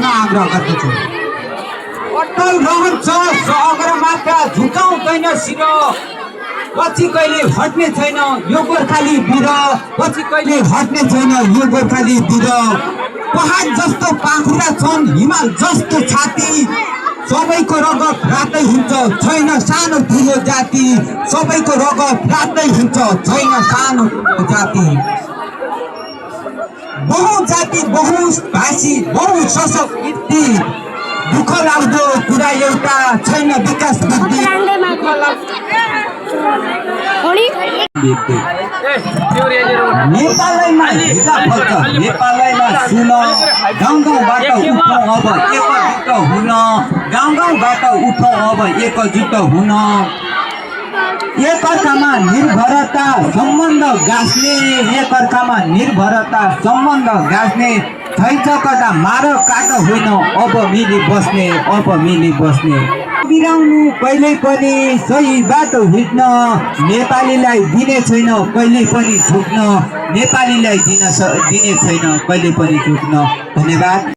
आग्रह गर्दछु। अटल रहन्छ सगरमाथा झुकाउँदैन शिर, पछि कहिले हट्ने छैन यो गोर्खाली वीर, पछि कहिले हट्ने छैन यो गोर्खाली वीर। पहाड जस्तो पाखुरा छन् हिमाल जस्तो छाती, सबैको रगत रातै हुन्छ छैन सानो ठुलो जाति, सबैको रगत रातै हुन्छ छैन सानो ठुलो जाति। बहुजाति बहुभाषी बहुसंस्कृति, दुःख लाग्दो कुरा एउटा छैन विकास वृद्धि। नेपालैमा नेपालैमा सुन, गाउँ गाउँबाट उठौँ अब एकजुट हुन, गाउँ गाउँबाट उठौँ अब एकजुट हुन। एकअर्कामा निर्भरता सम्बन्ध गाँस्ने, एकअर्कामा निर्भरता सम्बन्ध गाँस्ने, छैचकटा मार काट होइन अब मिली बस्ने, अब मिली बस्ने। बिराउनु कहिल्यै पनि सही बाटो हिँड्न, नेपालीलाई दिने छैन कहिल्यै पनि झुक्न, नेपालीलाई दिने छैन कहिल्यै पनि झुक्न। धन्यवाद।